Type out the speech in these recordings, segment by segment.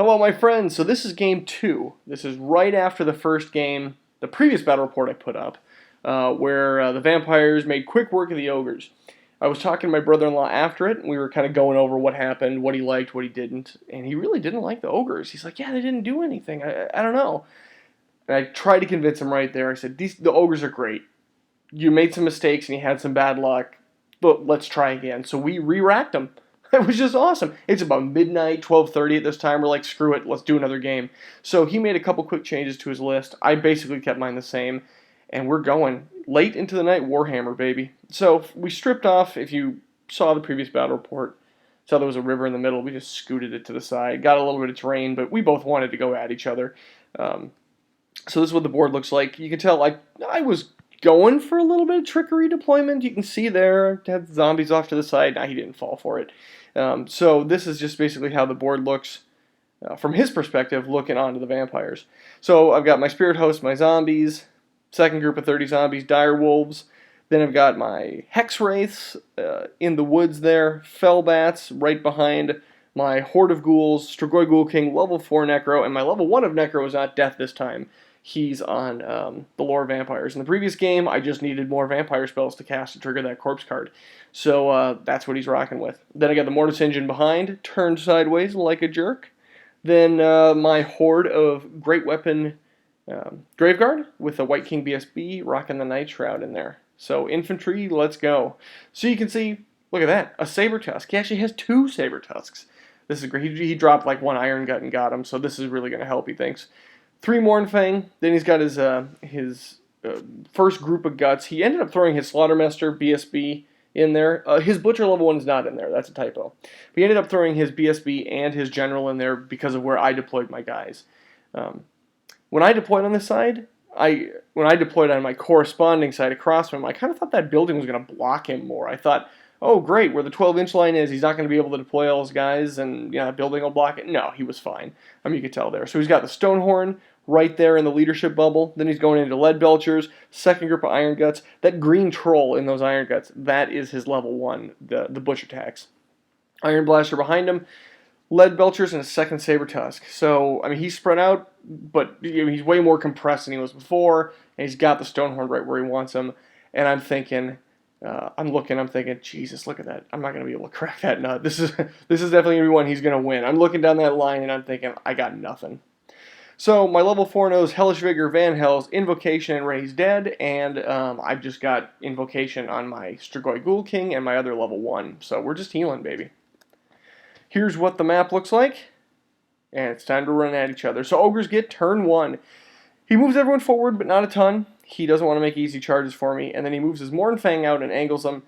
Hello, my friends. So this is game 2. This is right after the first game, the previous battle report I put up, where the vampires made quick work of the ogres. I was talking to my brother-in-law after it, and we were kind of going over what happened, what he liked, what he didn't, and he really didn't like the ogres. He's like, yeah, they didn't do anything. I don't know. And I tried to convince him right there. I said, the ogres are great. You made some mistakes and you had some bad luck, but let's try again. So we re-racked them. It was just awesome. It's about midnight, 12:30 at this time. We're like, screw it, let's do another game. So he made a couple quick changes to his list. I basically kept mine the same, and we're going late into the night Warhammer, baby. So we stripped off, if you saw the previous battle report, saw there was a river in the middle. We just scooted it to the side. Got a little bit of terrain, but we both wanted to go at each other. So this is what the board looks like. You can tell I was going for a little bit of trickery deployment. You can see there, had zombies off to the side. Nah, he didn't fall for it. So this is just basically how the board looks from his perspective, looking onto the vampires. So I've got my spirit host, my zombies, second group of 30 zombies, dire wolves. Then I've got my hex wraiths in the woods there, fell bats right behind my horde of ghouls, Strigoi Ghoul King, level 4 necro, and my level 1 of necro is not death this time. He's on the lore vampires. In the previous game, I just needed more vampire spells to cast to trigger that corpse card. So that's what he's rocking with. Then I got the Mortis Engine behind, turned sideways like a jerk. Then my horde of Great Weapon Graveguard with a White King BSB rocking the Night Shroud in there. So infantry, let's go. So you can see, look at that, a Saber Tusk. He actually has 2 Saber Tusks. This is great. He dropped like 1 Iron Gut and got him, so this is really going to help, he thinks. 3 Mournfang. Then he's got his first group of guts. He ended up throwing his Slaughtermaster BSB in there. His Butcher level 1 is not in there. That's a typo. But he ended up throwing his BSB and his General in there because of where I deployed my guys. When I deployed on this side, when I deployed on my corresponding side across from him, I kind of thought that building was going to block him more. I thought, oh, great, where the 12-inch line is, he's not going to be able to deploy all his guys, and that building will block it. No, he was fine. I mean, you could tell there. So he's got the Stonehorn right there in the leadership bubble. Then he's going into Lead Belchers, second group of Iron Guts. That green troll in those Iron Guts, that is his level 1, the Butcher Tax. Iron Blaster behind him, Lead Belchers, and a second Saber Tusk. So, I mean, he's spread out, but he's way more compressed than he was before, and he's got the Stonehorn right where he wants him. And I'm thinking, I'm thinking, Jesus, look at that. I'm not going to be able to crack that nut. This is definitely going to be one he's going to win. I'm looking down that line, and I'm thinking, I got nothing. So my level 4 knows Hellish Vigor, Van Hells, Invocation, and Raise Dead, and I've just got Invocation on my Strigoi Ghoul King and my other level 1. So we're just healing, baby. Here's what the map looks like, and it's time to run at each other. So Ogres get turn 1. He moves everyone forward, but not a ton. He doesn't want to make easy charges for me, and then he moves his Mournfang out and angles them,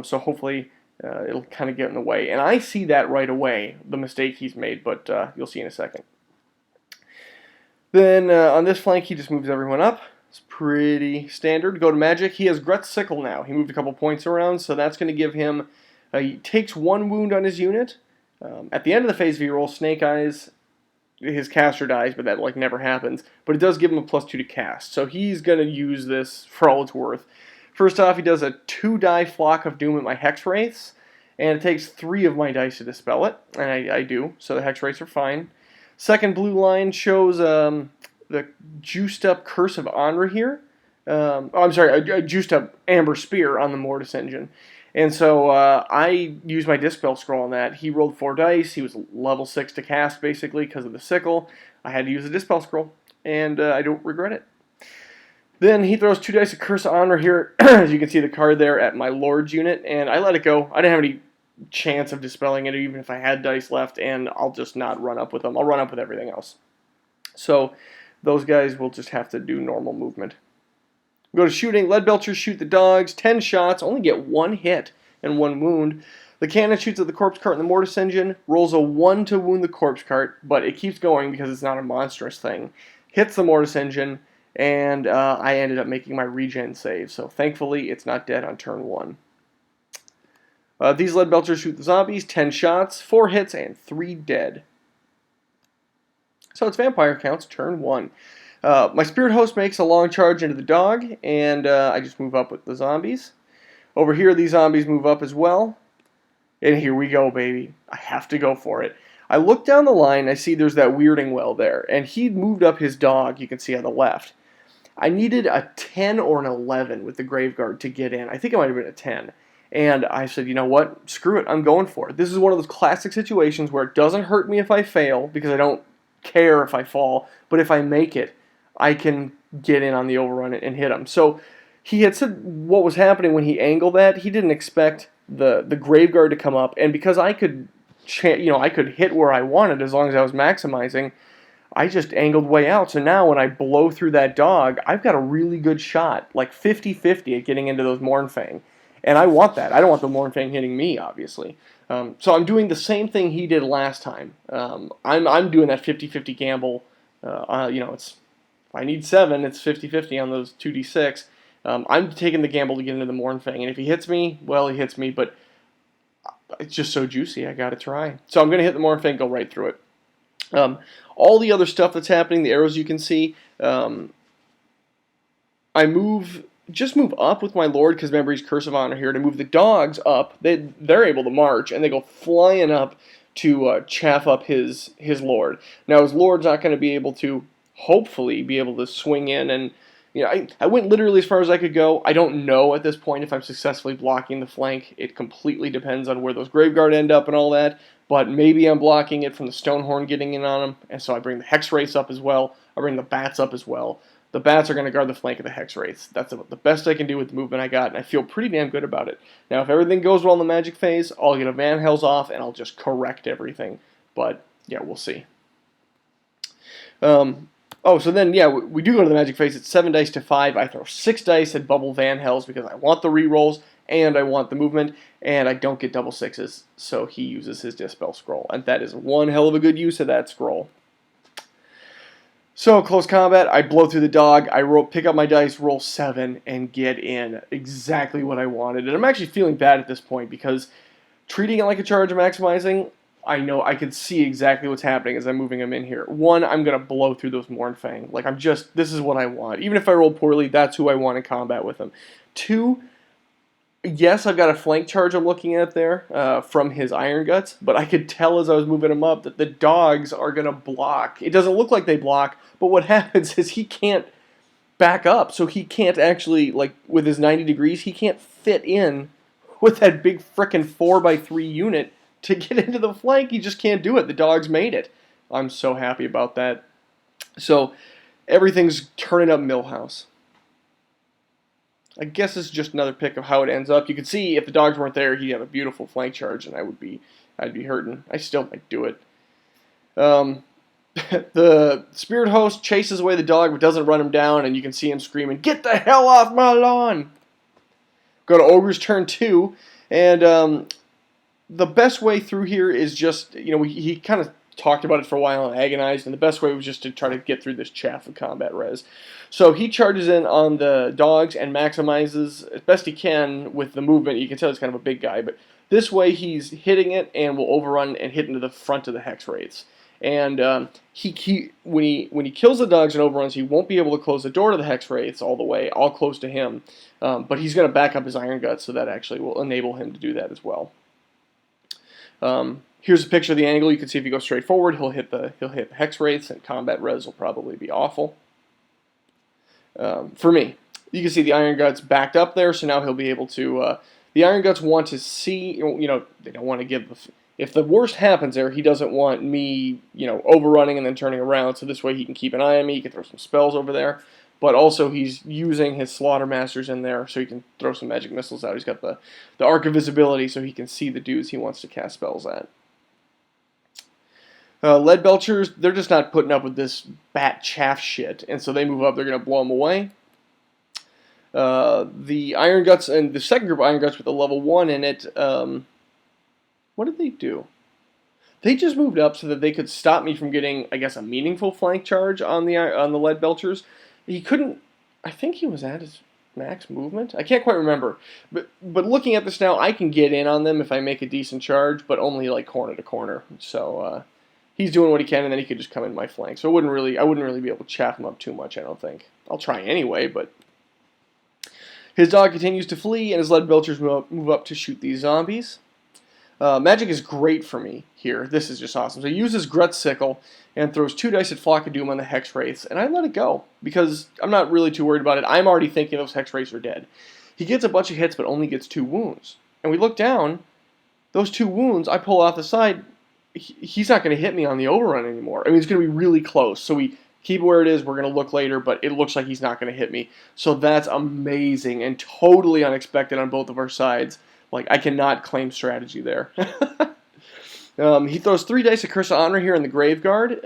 so hopefully it'll kind of get in the way. And I see that right away, the mistake he's made, but you'll see in a second. Then on this flank, he just moves everyone up. It's pretty standard. Go to Magic. He has Gret's Sickle now. He moved a couple points around, so that's going to give him... he takes 1 wound on his unit. At the end of the phase V roll, Snake Eyes, his caster dies, but that never happens. But it does give him a +2 to cast, so he's going to use this for all it's worth. First off, he does a 2-die Flock of Doom at my Hex Wraiths, and it takes 3 of my dice to dispel it, and I do, so the Hex Wraiths are fine. Second blue line shows the juiced up Curse of Anra here. A juiced up Amber Spear on the Mortis Engine. And so I used my Dispel Scroll on that. He rolled 4 dice. He was level 6 to cast, basically, because of the sickle. I had to use the Dispel Scroll, and I don't regret it. Then he throws 2 dice of Curse of Honor here. As you can see the card there at my Lord's unit, and I let it go. I didn't have any chance of dispelling it, even if I had dice left, and I'll just not run up with them. I'll run up with everything else. So those guys will just have to do normal movement. Go to shooting. Lead Belchers shoot the dogs. 10 shots. Only get 1 hit and 1 wound. The cannon shoots at the corpse cart in the Mortis Engine. Rolls a 1 to wound the corpse cart, but it keeps going because it's not a monstrous thing. Hits the Mortis Engine, and I ended up making my regen save. So thankfully, it's not dead on turn 1. These Lead Belchers shoot the zombies. 10 shots, 4 hits, and 3 dead. So it's vampire counts, turn 1. My spirit host makes a long charge into the dog, and I just move up with the zombies. Over here, these zombies move up as well. And here we go, baby. I have to go for it. I look down the line, I see there's that weirding well there, and he'd moved up his dog, you can see on the left. I needed a 10 or an 11 with the Graveguard to get in. I think it might have been a 10. And I said, you know what? Screw it. I'm going for it. This is one of those classic situations where it doesn't hurt me if I fail, because I don't care if I fall. But if I make it, I can get in on the overrun and hit him. So he had said what was happening when he angled that. He didn't expect the Graveguard to come up. And because I could, I could hit where I wanted as long as I was maximizing, I just angled way out. So now when I blow through that dog, I've got a really good shot, like 50-50 at getting into those Mournfang. And I want that. I don't want the Mournfang hitting me, obviously. So I'm doing the same thing he did last time. I'm doing that 50-50 gamble. It's if I need 7, it's 50-50 on those 2d6. I'm taking the gamble to get into the Mournfang. And if he hits me, well, he hits me. But it's just so juicy, I got to try. So I'm going to hit the Mournfang, go right through it. All the other stuff that's happening, the arrows you can see, I just move up with my Lord, because remember he's Curse of Honor here, to move the dogs up. They're able to march, and they go flying up to chaff up his Lord. Now his Lord's not going to be able to, hopefully, be able to swing in, and I went literally as far as I could go. I don't know at this point if I'm successfully blocking the flank. It completely depends on where those Graveguard end up and all that. But maybe I'm blocking it from the Stonehorn getting in on them, and so I bring the Hex Wraiths up as well. I bring the Bats up as well. The Bats are going to guard the flank of the Hex Wraiths. That's about the best I can do with the movement I got, and I feel pretty damn good about it. Now, if everything goes well in the Magic phase, I'll get a Van Hells off, and I'll just correct everything. But, yeah, we'll see. So then, yeah, we do go to the Magic phase. It's 7 dice to 5. I throw 6 dice at Bubble Van Hells because I want the rerolls, and I want the movement, and I don't get double 6s, so he uses his Dispel Scroll, and that is one hell of a good use of that scroll. So, close combat, I blow through the dog, pick up my dice, roll 7, and get in exactly what I wanted. And I'm actually feeling bad at this point, because treating it like a charge of maximizing, I know I can see exactly what's happening as I'm moving him in here. 1, I'm going to blow through those Mournfang. Like, this is what I want. Even if I roll poorly, that's who I want in combat with him. 2, yes, I've got a flank charge I'm looking at there from his Iron Guts, but I could tell as I was moving him up that the dogs are going to block. It doesn't look like they block, but what happens is he can't back up, so he can't actually, like, with his 90 degrees, he can't fit in with that big frickin' 4x3 unit to get into the flank. He just can't do it. The dogs made it. I'm so happy about that. So, everything's turning up Millhouse. I guess it's just another pick of how it ends up. You can see if the dogs weren't there, he'd have a beautiful flank charge, and I'd be hurting. I still might do it. The Spirit Host chases away the dog, but doesn't run him down, and you can see him screaming, "Get the hell off my lawn!" Go to Ogre's turn 2, and the best way through here is just, he kind of talked about it for a while and agonized, and the best way was just to try to get through this chaff of combat res. So he charges in on the dogs and maximizes as best he can with the movement. You can tell he's kind of a big guy, but this way he's hitting it and will overrun and hit into the front of the Hex Wraiths. And when he kills the dogs and overruns, he won't be able to close the door to the Hex Wraiths all the way, all close to him. But he's going to back up his Iron Guts, so that actually will enable him to do that as well. Here's a picture of the angle. You can see if you go straight forward, he'll hit the Hex Wraiths, and combat res will probably be awful. For me, you can see the Iron Guts backed up there, so now he'll be able to. The Iron Guts want to see, they don't want to give. If the worst happens there, he doesn't want me, overrunning and then turning around. So this way he can keep an eye on me. He can throw some spells over there. But also he's using his Slaughter Masters in there so he can throw some magic missiles out. He's got the Arc of Visibility so he can see the dudes he wants to cast spells at. Lead Belchers, they're just not putting up with this bat chaff shit. And so they move up. They're going to blow them away. The Iron Guts and the second group of Iron Guts with a level 1 in it, what did they do? They just moved up so that they could stop me from getting, I guess, a meaningful flank charge on the Lead Belchers. He couldn't. I think he was at his max movement. I can't quite remember. But looking at this now, I can get in on them if I make a decent charge, but only like corner to corner. So he's doing what he can, and then he could just come in my flank. So I wouldn't really be able to chaff him up too much. I don't think. I'll try anyway, but his dog continues to flee, and his Lead Belchers move up to shoot these zombies. Magic is great for me here. This is just awesome. So he uses Grut Sickle and throws 2 dice at Flock of Doom on the Hex Wraiths, and I let it go because I'm not really too worried about it. I'm already thinking those Hex Wraiths are dead. He gets a bunch of hits but only gets 2 wounds. And we look down, those 2 wounds, I pull off the side, he's not going to hit me on the overrun anymore. I mean, it's going to be really close. So we keep it where it is. We're going to look later, but it looks like he's not going to hit me. So that's amazing and totally unexpected on both of our sides. Like, I cannot claim strategy there. He throws 3 dice of Curse of Honor here in the Graveguard,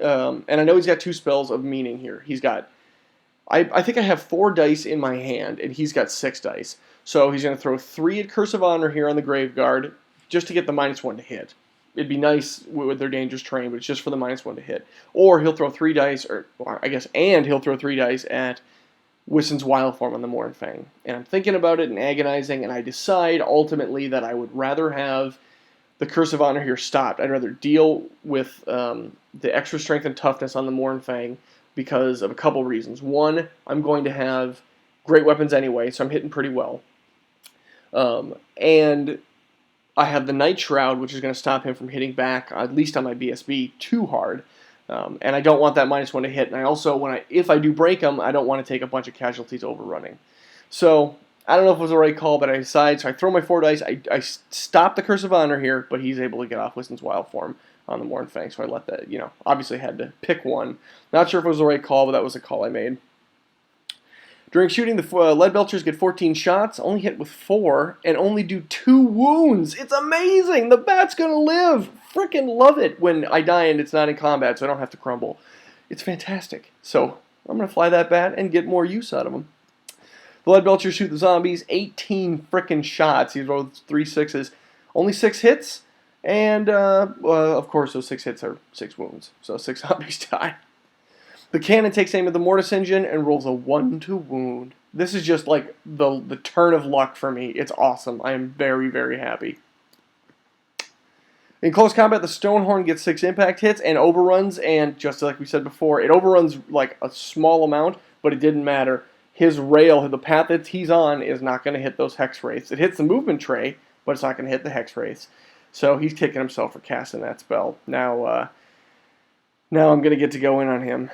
and I know he's got 2 spells of meaning here. He's got, I think I have 4 dice in my hand, and he's got 6 dice. So he's going to throw 3 at Curse of Honor here on the Graveguard, just to get the -1 to hit. It'd be nice with their Dangerous Terrain, but it's just for the -1 to hit. Or he'll throw 3 dice, or I guess, and he'll throw 3 dice at Wissen's Wild Form on the Mournfang. And I'm thinking about it and agonizing, and I decide ultimately that I would rather have the Curse of Honor here stopped. I'd rather deal with the extra strength and toughness on the Mournfang because of a couple reasons. One, I'm going to have great weapons anyway, so I'm hitting pretty well. And I have the Night Shroud, which is going to stop him from hitting back, at least on my BSB, too hard. And I don't want that -1 to hit. And I also, if I do break him, I don't want to take a bunch of casualties overrunning. So I don't know if it was the right call, but I decide. So I throw my 4 dice. I stop the Curse of Honor here, but he's able to get off Wissen's Wild Form on the Mournfang. So I let that, obviously had to pick one. Not sure if it was the right call, but that was a call I made. During shooting, the Lead Belchers get 14 shots, only hit with 4, and only do 2 wounds. It's amazing! The bat's gonna live! Frickin' love it when I die and it's not in combat, so I don't have to crumble. It's fantastic. So, I'm gonna fly that bat and get more use out of them. The Lead Belchers shoot the zombies, 18 frickin' shots. He throws 3 6s. Only 6 hits, and of course those 6 hits are 6 wounds. So 6 zombies die. The cannon takes aim at the Mortis Engine and rolls a 1 to wound. This is just like the turn of luck for me. It's awesome. I am very, very happy. In close combat, the Stonehorn gets 6 impact hits and overruns, and just like we said before, it overruns like a small amount, but it didn't matter. His rail, the path that he's on, is not going to hit those Hex Wraiths. It hits the movement tray, but it's not going to hit the Hex Wraiths. So he's kicking himself for casting that spell. Now I'm going to get to go in on him.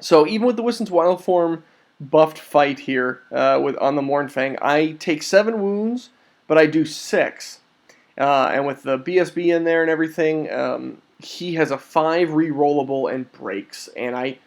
So even with the Wissen's Wild Form buffed fight here on the Mournfang, I take 7 wounds, but I do 6. And with the BSB in there and everything, he has a 5 re-rollable and breaks. And I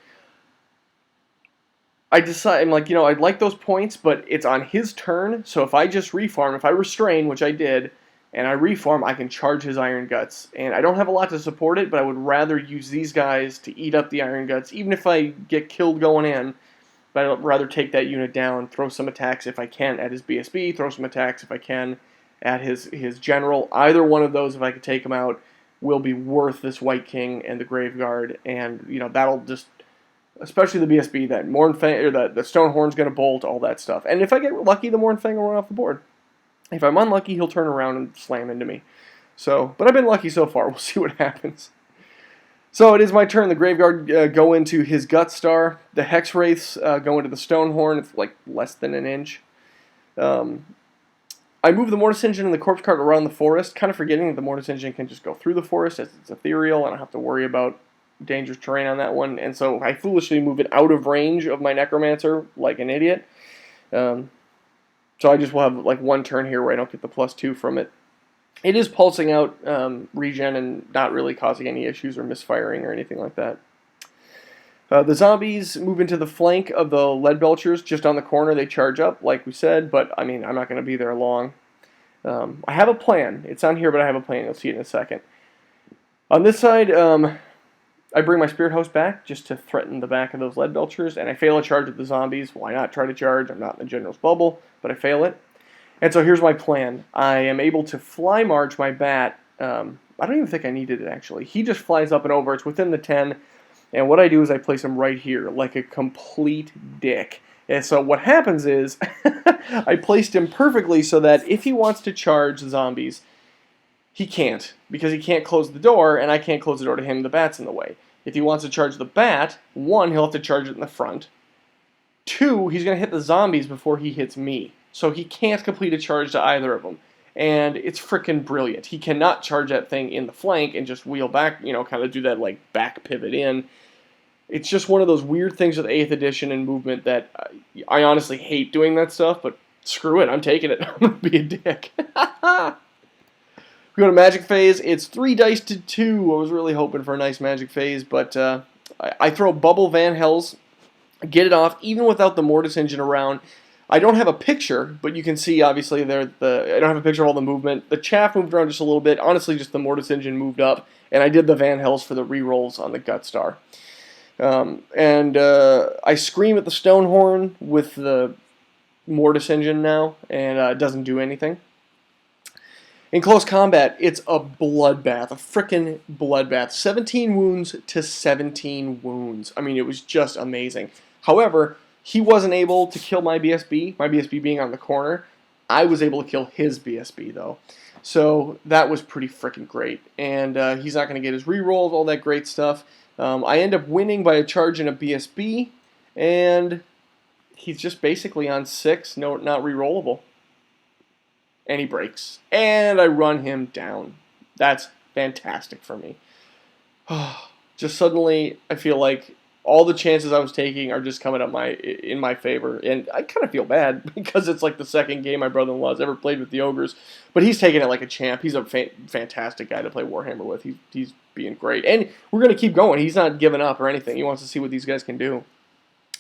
decide, I'm like, I'd like those points, but it's on his turn. So if I just reform, if I restrain, which I did, and I reform, I can charge his Iron Guts. And I don't have a lot to support it, but I would rather use these guys to eat up the Iron Guts, even if I get killed going in. But I'd rather take that unit down, throw some attacks if I can at his BSB, throw some attacks if I can at his General. Either one of those, if I could take him out, will be worth this White King and the Graveguard. And, that'll just, especially the BSB, that Mournfang, or the Stonehorn's going to bolt, all that stuff. And if I get lucky, the Mournfang will run off the board. If I'm unlucky, he'll turn around and slam into me. So, but I've been lucky so far. We'll see what happens. So it is my turn. The Graveguard go into his Gut Star. The Hex Wraiths go into the Stonehorn. It's like less than an inch. I move the Mortis Engine and the Corpse Cart around the forest, kind of forgetting that the Mortis Engine can just go through the forest as it's ethereal. I don't have to worry about dangerous terrain on that one. And so I foolishly move it out of range of my Necromancer like an idiot. So I just will have like 1 turn here where I don't get the +2 from it. It is pulsing out regen and not really causing any issues or misfiring or anything like that. The zombies move into the flank of the Lead Belchers, just on the corner. They charge up, like we said, but I mean, I'm not going to be there long. I have a plan. It's on here, but I have a plan. You'll see it in a second. On this side, I bring my Spirit Host back just to threaten the back of those Lead Belchers, and I fail a charge with the zombies. Why not try to charge? I'm not in the General's bubble, but I fail it. And so here's my plan. I am able to fly march my bat. I don't even think I needed it, actually. He just flies up and over. It's within the 10. And what I do is I place him right here, like a complete dick. And so what happens is, I placed him perfectly so that if he wants to charge the zombies, he can't, because he can't close the door, and I can't close the door to him. The bat's in the way. If he wants to charge the bat, 1, he'll have to charge it in the front. 2, he's going to hit the zombies before he hits me. So he can't complete a charge to either of them. and it's freaking brilliant. He cannot charge that thing in the flank and just wheel back, kind of do that like back pivot in. It's just one of those weird things with 8th edition and movement that I honestly hate doing that stuff, but screw it, I'm taking it. I'm going to be a dick. We go to Magic Phase. It's 3 dice to 2. I was really hoping for a nice Magic Phase, but I throw Bubble Van Hells, get it off, even without the Mortis engine around. I don't have a picture, but you can see, obviously, I don't have a picture of all the movement. The chaff moved around just a little bit. Honestly, just the Mortis engine moved up, and I did the Van Hells for the rerolls on the Gutstar. I scream at the Stonehorn with the Mortis engine now, and it doesn't do anything. In close combat, it's a bloodbath, a frickin' bloodbath. 17 wounds to 17 wounds. I mean, it was just amazing. However, he wasn't able to kill my BSB being on the corner. I was able to kill his BSB, though. So that was pretty frickin' great. And he's not going to get his rerolls, all that great stuff. I end up winning by a charge in a BSB, and he's just basically on 6, not rerollable. And he breaks. And I run him down. That's fantastic for me. Just suddenly, I feel like all the chances I was taking are just coming up in my favor. And I kind of feel bad because it's like the second game my brother-in-law's ever played with the Ogres. But he's taking it like a champ. He's a fantastic guy to play Warhammer with. He's being great. And we're going to keep going. He's not giving up or anything. He wants to see what these guys can do.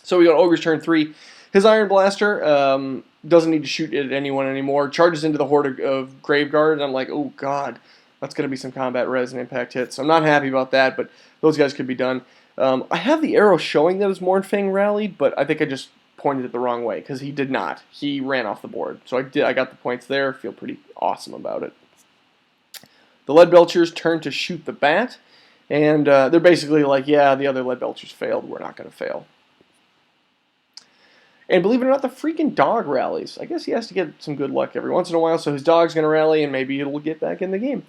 So we got Ogres turn 3. His Iron Blaster doesn't need to shoot at anyone anymore. Charges into the Horde of Graveguard, and I'm like, oh god, that's going to be some combat res and impact hits. I'm not happy about that, but those guys could be done. I have the arrow showing that his Mournfang rallied, but I think I just pointed it the wrong way, because he did not. He ran off the board. So I got the points there. Feel pretty awesome about it. The Leadbelchers turn to shoot the bat, and they're basically like, yeah, the other Leadbelchers failed. We're not going to fail. And believe it or not, the freaking dog rallies. I guess he has to get some good luck every once in a while, so his dog's going to rally, and maybe it'll get back in the game.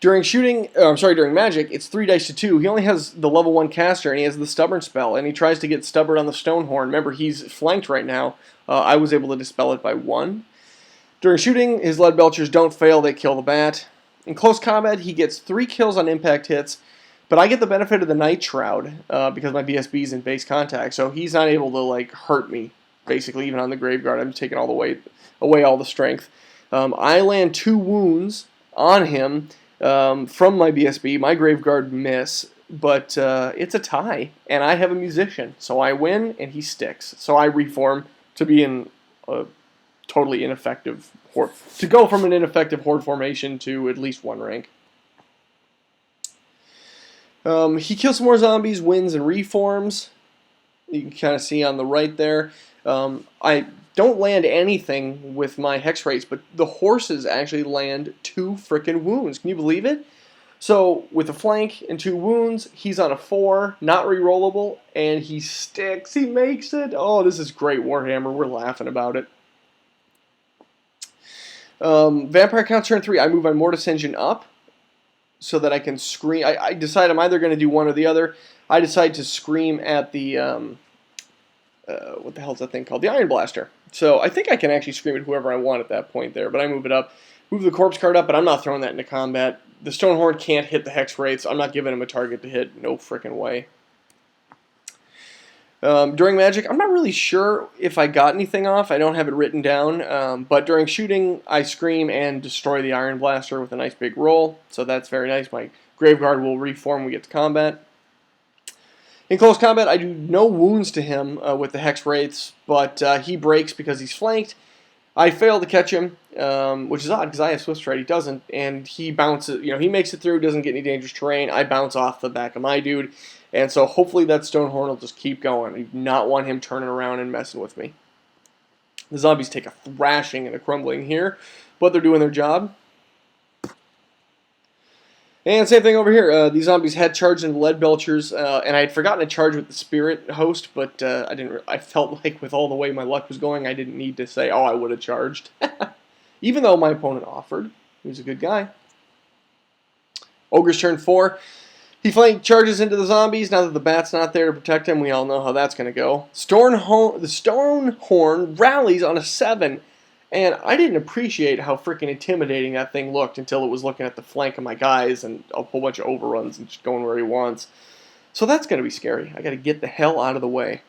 During Magic, it's 3 dice to 2. He only has the level 1 caster, and he has the Stubborn spell, and he tries to get Stubborn on the Stonehorn. Remember, he's flanked right now. I was able to dispel it by 1. During shooting, his Leadbelchers don't fail. They kill the bat. In close combat, he gets 3 kills on impact hits, but I get the benefit of the Night Shroud because my BSB is in base contact, so he's not able to hurt me, basically, even on the Graveguard. I'm taking all the weight, away all the strength. I land 2 wounds on him from my BSB. My Graveguard miss, but it's a tie, and I have a Musician, so I win, and he sticks. So I reform to be in a totally ineffective Horde. To go from an ineffective Horde formation to at least 1 rank. He kills some more zombies, wins, and reforms. You can kind of see on the right there. I don't land anything with my hex rates, but the horses actually land 2 frickin' wounds. Can you believe it? So with a flank and 2 wounds, he's on a 4, not rerollable, and he sticks. He makes it. Oh, this is great Warhammer. We're laughing about it. Vampire Count turn 3. I move my Mortis engine up so that I can scream. I decide I'm either going to do one or the other. I decide to scream at the, what the hell is that thing called? The Iron Blaster. So I think I can actually scream at whoever I want at that point there, but I move it up. Move the Corpse card up, but I'm not throwing that into combat. The Stonehorn can't hit the hex rates. I'm not giving him a target to hit. No frickin' way. During Magic, I'm not really sure if I got anything off. I don't have it written down. But during shooting, I scream and destroy the Iron Blaster with a nice big roll. So that's very nice. My Graveguard will reform when we get to combat. In close combat, I do no wounds to him with the hex wraiths, but he breaks because he's flanked. I fail to catch him, which is odd because I have Swift Stride. He doesn't, and he bounces. He makes it through, doesn't get any dangerous terrain. I bounce off the back of my dude, and so hopefully that Stonehorn will just keep going. I do not want him turning around and messing with me. The zombies take a thrashing and a crumbling here, but they're doing their job. And same thing over here. These zombies had charged into Leadbelchers, and I had forgotten to charge with the Spirit Host, but I didn't. I felt like with all the way my luck was going, I didn't need to say, "Oh, I would have charged," even though my opponent offered. He was a good guy. Ogre's turn 4. He flank charges into the zombies. Now that the bat's not there to protect him, we all know how that's going to go. The Stonehorn rallies on a 7. And I didn't appreciate how freaking intimidating that thing looked until it was looking at the flank of my guys and a whole bunch of overruns and just going where he wants. So that's going to be scary. I got to get the hell out of the way.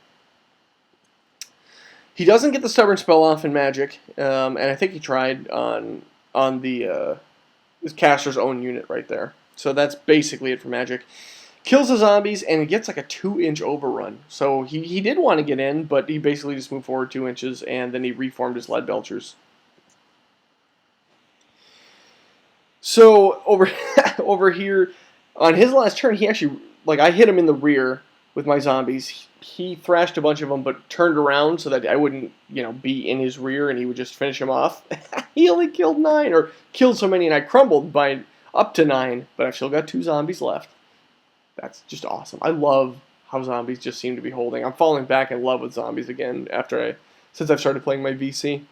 He doesn't get the stubborn spell off in Magic, and I think he tried on the his caster's own unit right there. So that's basically it for Magic. Kills the zombies, and he gets like a 2-inch overrun. So he did want to get in, but he basically just moved forward 2 inches, and then he reformed his lead belchers. So over here, on his last turn, he actually, like, I hit him in the rear with my zombies. He thrashed a bunch of them, but turned around so that I wouldn't, be in his rear, and he would just finish him off. He only killed 9, or killed so many, and I crumbled by up to 9, but I've still got 2 zombies left. That's just awesome. I love how zombies just seem to be holding. I'm falling back in love with zombies again since I've started playing my VC.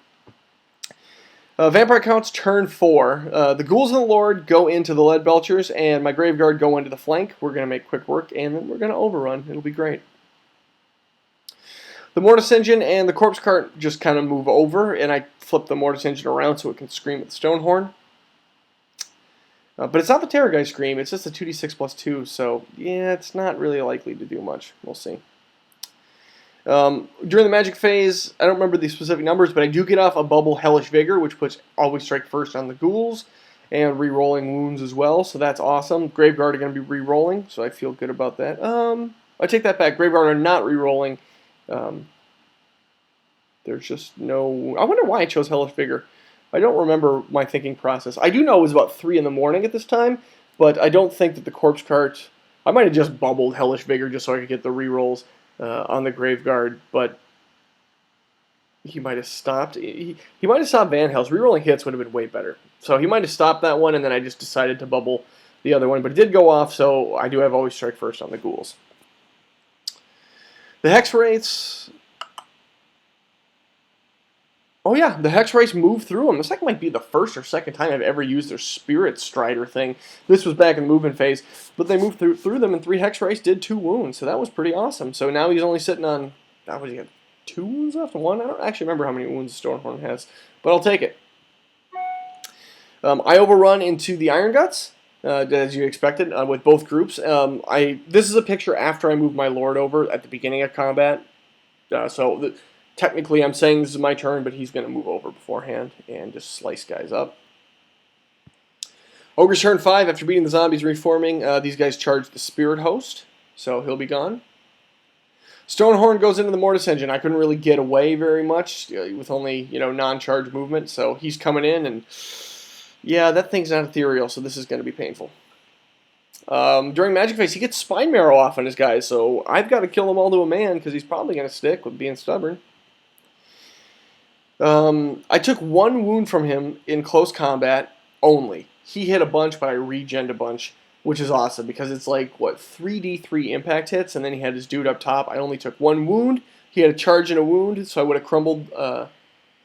Vampire counts turn 4. The ghouls and the lord go into the lead belchers, and my graveguard go into the flank. We're going to make quick work, and then we're going to overrun. It'll be great. The mortis engine and the corpse cart just kind of move over, and I flip the mortis engine around so it can scream at the Stonehorn. But it's not the Terror Guy Scream, it's just a 2d6 plus 2, so yeah, it's not really likely to do much. We'll see. During the magic phase, I don't remember the specific numbers, but I do get off a bubble Hellish Vigor, which puts always strike first on the ghouls, and re-rolling wounds as well, so that's awesome. Graveguard are going to be re-rolling, so I feel good about that. I take that back. Graveguard are not re-rolling. There's just no... I wonder why I chose Hellish Vigor. I don't remember my thinking process. I do know it was about 3 in the morning at this time, but I don't think that the corpse cart... I might have just bubbled Hellish Vigor just so I could get the rerolls on the Graveguard, but he might have stopped. He might have stopped Van Hels. Rerolling hits would have been way better. So he might have stopped that one, and then I just decided to bubble the other one. But it did go off, so I do have always strike first on the ghouls. The Hex Wraiths... Oh yeah, the Hex Wraiths moved through them. This might be the first or second time I've ever used their Spirit Strider thing. This was back in the movement phase, but they moved through them, and 3 Hex Wraiths did 2 wounds, so that was pretty awesome. So now he's only sitting on, what did he have, 2 wounds left? 1? I don't actually remember how many wounds Stonehorn has, but I'll take it. I overrun into the Iron Guts, as you expected, with both groups. This is a picture after I moved my Lord over at the beginning of combat, technically, I'm saying this is my turn, but he's going to move over beforehand and just slice guys up. Ogre's turn 5, after beating the zombies reforming, these guys charge the Spirit Host, so he'll be gone. Stonehorn goes into the Mortis Engine. I couldn't really get away very much with only, non-charge movement, so he's coming in, and yeah, that thing's not ethereal, so this is going to be painful. During Magic Phase, he gets Spine Marrow off on his guys, so I've got to kill them all to a man, because he's probably going to stick with being stubborn. I took 1 wound from him in close combat only. He hit a bunch, but I regened a bunch, which is awesome because it's like, 3d3 impact hits, and then he had his dude up top. I only took 1 wound. He had a charge and a wound, so I would have crumbled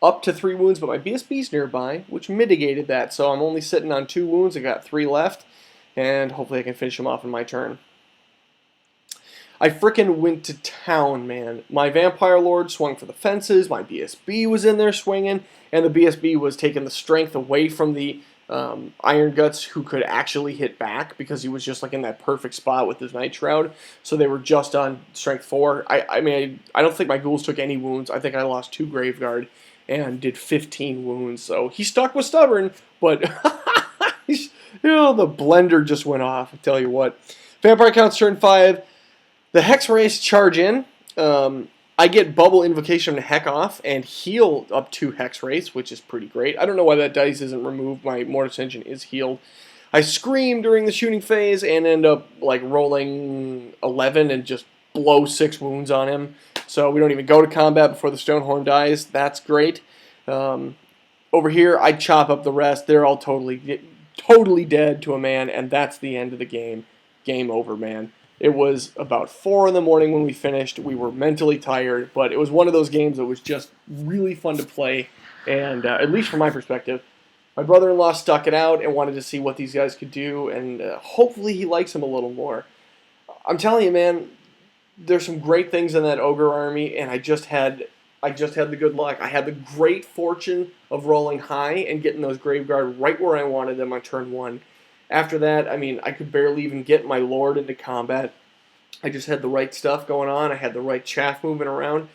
up to 3 wounds, but my BSB's nearby, which mitigated that. So I'm only sitting on 2 wounds. I got 3 left, and hopefully I can finish him off in my turn. I frickin' went to town, man. My Vampire Lord swung for the fences, my BSB was in there swinging, and the BSB was taking the strength away from the Iron Guts, who could actually hit back, because he was just like in that perfect spot with his Night Shroud, so they were just on strength 4. I don't think my ghouls took any wounds. I think I lost 2 Graveguard and did 15 wounds, so he stuck with stubborn, but the blender just went off, I tell you what. Vampire counts turn 5. The Hex Wraiths charge in. I get Bubble Invocation to heck off and heal up 2 Hex Wraiths, which is pretty great. I don't know why that dice isn't removed. My Mortis Engine is healed. I scream during the shooting phase and end up rolling 11 and just blow 6 wounds on him. So we don't even go to combat before the Stonehorn dies. That's great. Over here, I chop up the rest. They're all totally dead to a man, and that's the end of the game. Game over, man. It was about 4 in the morning when we finished. We were mentally tired, but it was one of those games that was just really fun to play, and at least from my perspective, my brother-in-law stuck it out and wanted to see what these guys could do, and hopefully he likes them a little more. I'm telling you, man, there's some great things in that Ogre army, and I just had I just had the good luck. I had the great fortune of rolling high and getting those Graveguard right where I wanted them on turn 1. After that, I mean, I could barely even get my Lord into combat. I just had the right stuff going on. I had the right chaff moving around.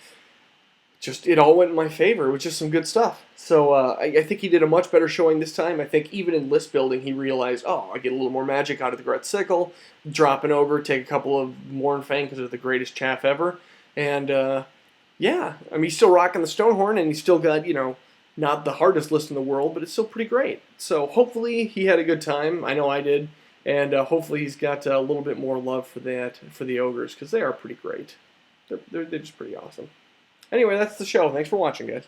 Just it all went in my favor. It was just some good stuff. So I think he did a much better showing this time. I think even in list building, he realized, oh, I get a little more magic out of the Gret Sickle, drop an Ogre, take a couple of Mournfang because they're the greatest chaff ever, and yeah, I mean he's still rocking the Stonehorn, and he's still got not the hardest list in the world, but it's still pretty great. So hopefully he had a good time. I know I did, and hopefully he's got a little bit more love for the Ogres because they are pretty great. They're just pretty awesome. Anyway, that's the show. Thanks for watching, guys.